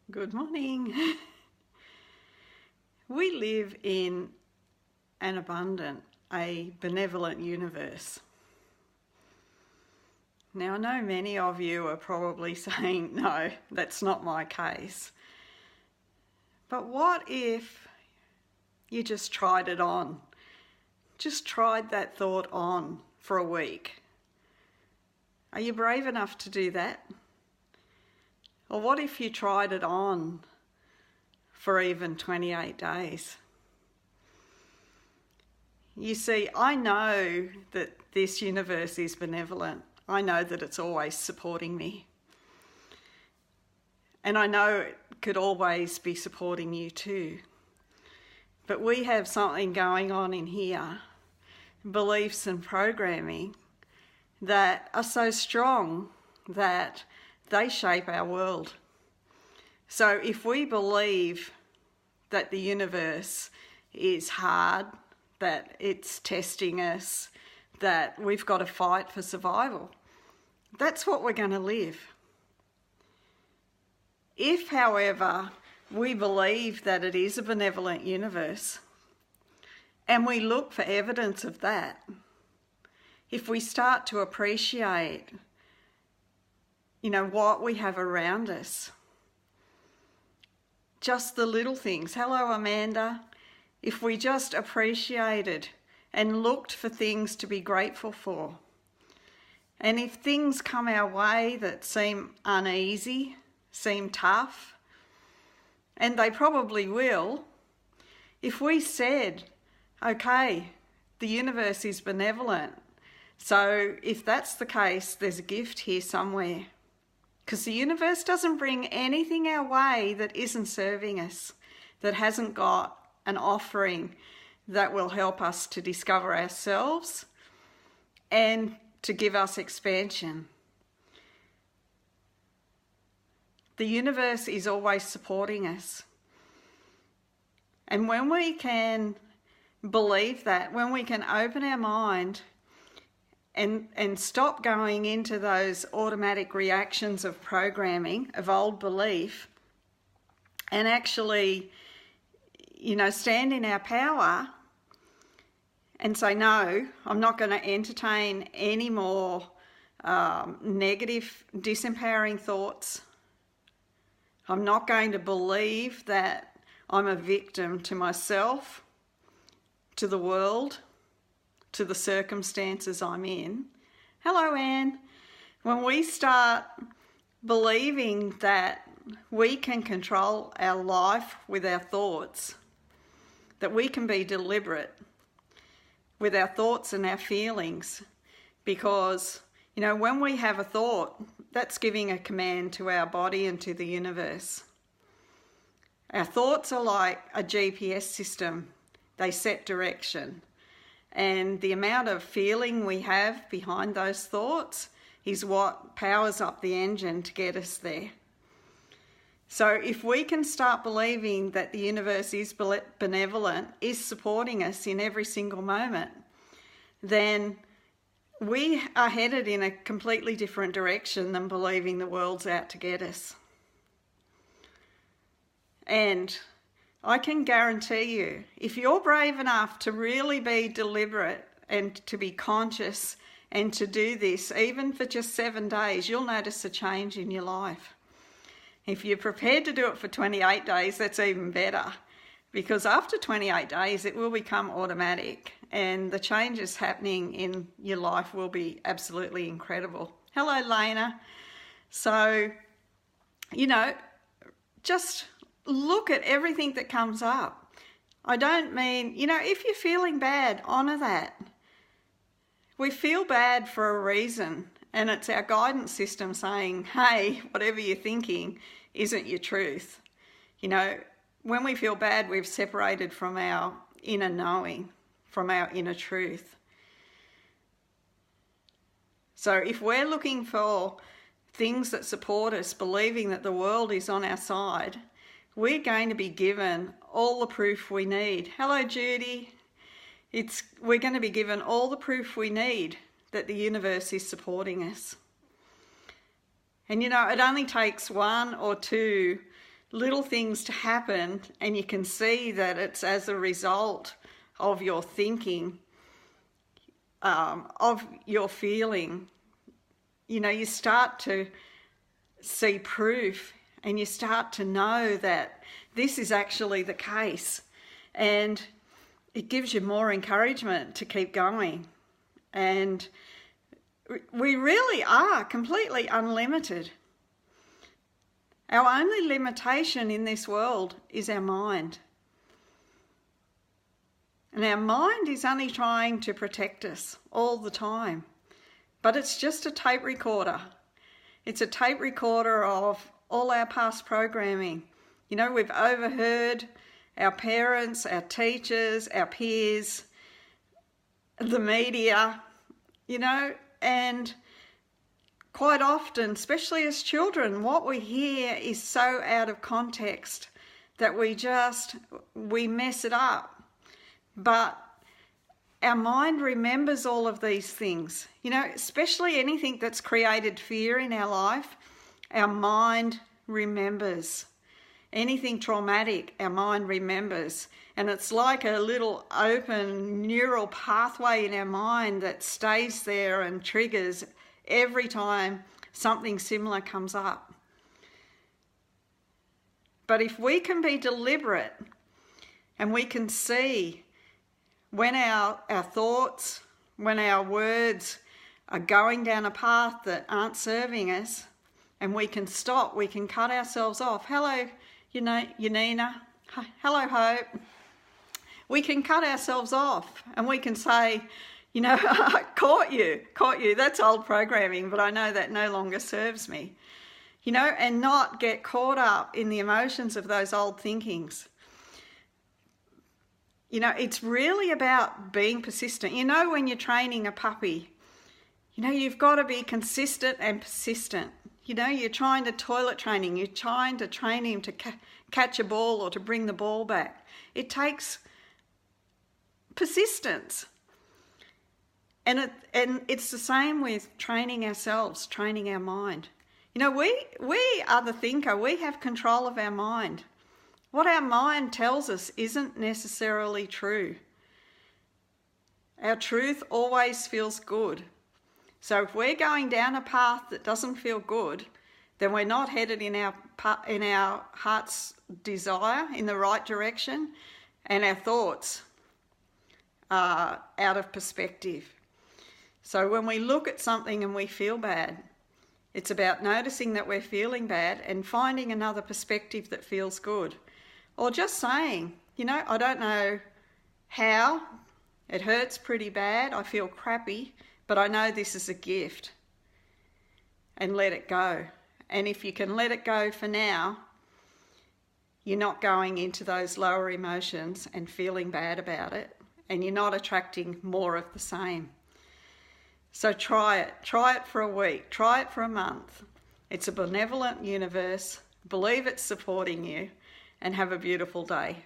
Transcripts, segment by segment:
Good morning. We live in an abundant, a benevolent universe. Now, I know many of you are probably saying, no, that's not my case. But what if you just tried it on? Just tried that thought on for a week? Are you brave enough to do that? Or what if you tried it on for even 28 days? You see, I know that this universe is benevolent. I know that it's always supporting me. And I know it could always be supporting you too. But we have something going on in here, beliefs and programming, that are so strong that they shape our world. So if we believe that the universe is hard, that it's testing us, that we've got to fight for survival, that's what we're going to live. If, however, we believe that it is a benevolent universe and we look for evidence of that, if we start to appreciate what we have around us. Just the little things. Hello, Amanda. If we just appreciated and looked for things to be grateful for, and if things come our way that seem uneasy, seem tough, and they probably will, if we said, okay, the universe is benevolent, so if that's the case, there's a gift here somewhere. Because the universe doesn't bring anything our way that isn't serving us, that hasn't got an offering that will help us to discover ourselves and to give us expansion. The universe is always supporting us. And when we can believe that, when we can open our mind and stop going into those automatic reactions of programming, of old belief, and actually, stand in our power and say, no, I'm not going to entertain any more negative, disempowering thoughts. I'm not going to believe that I'm a victim to myself, to the world, to the circumstances I'm in. Hello, Anne. When we start believing that we can control our life with our thoughts, that we can be deliberate with our thoughts and our feelings, because, when we have a thought, that's giving a command to our body and to the universe. Our thoughts are like a GPS system. They set direction. And the amount of feeling we have behind those thoughts is what powers up the engine to get us there. So if we can start believing that the universe is benevolent, is supporting us in every single moment, then we are headed in a completely different direction than believing the world's out to get us. And I can guarantee you, if you're brave enough to really be deliberate and to be conscious and to do this, even for just 7 days, you'll notice a change in your life. If you're prepared to do it for 28 days, that's even better, because after 28 days, it will become automatic and the changes happening in your life will be absolutely incredible. Hello, Lena. So, just look at everything that comes up. I don't mean, if you're feeling bad, honour that. We feel bad for a reason, and it's our guidance system saying, hey, whatever you're thinking isn't your truth. When we feel bad, we've separated from our inner knowing, from our inner truth. So if we're looking for things that support us, believing that the world is on our side, we're going to be given all the proof we need. Hello, Judy. We're going to be given all the proof we need that the universe is supporting us. And it only takes 1 or 2 little things to happen, and you can see that it's as a result of your thinking, of your feeling. You know, you start to see proof, and you start to know that this is actually the case, and it gives you more encouragement to keep going. And we really are completely unlimited. Our only limitation in this world is our mind. And our mind is only trying to protect us all the time. But it's just a tape recorder. It's a tape recorder of all our past programming. You know, we've overheard our parents, our teachers, our peers, the media, you know, and quite often, especially as children, what we hear is so out of context that we mess it up. But our mind remembers all of these things, you know, especially anything that's created fear in our life. Our mind remembers. Anything traumatic, our mind remembers. And it's like a little open neural pathway in our mind that stays there and triggers every time something similar comes up. But if we can be deliberate and we can see when our thoughts, when our words are going down a path that aren't serving us, and we can stop, we can cut ourselves off. Hello, Yanina. Hello, Hope. We can cut ourselves off and we can say, you know, caught you. That's old programming, but I know that no longer serves me. You know, and not get caught up in the emotions of those old thinkings. You know, it's really about being persistent. You know, when you're training a puppy, you know, you've got to be consistent and persistent. You know, you're trying to toilet training, you're trying to train him to catch a ball or to bring the ball back. It takes persistence. And it's the same with training ourselves, training our mind. You know, we are the thinker, we have control of our mind. What our mind tells us isn't necessarily true. Our truth always feels good. So if we're going down a path that doesn't feel good, then we're not headed in our heart's desire in the right direction, and our thoughts are out of perspective. So when we look at something and we feel bad, it's about noticing that we're feeling bad and finding another perspective that feels good. Or just saying, you know, I don't know how, it hurts pretty bad, I feel crappy, but I know this is a gift, and let it go. And if you can let it go for now, you're not going into those lower emotions and feeling bad about it, and you're not attracting more of the same. So try it for a week, try it for a month. It's a benevolent universe. Believe it's supporting you, and have a beautiful day.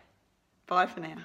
Bye for now.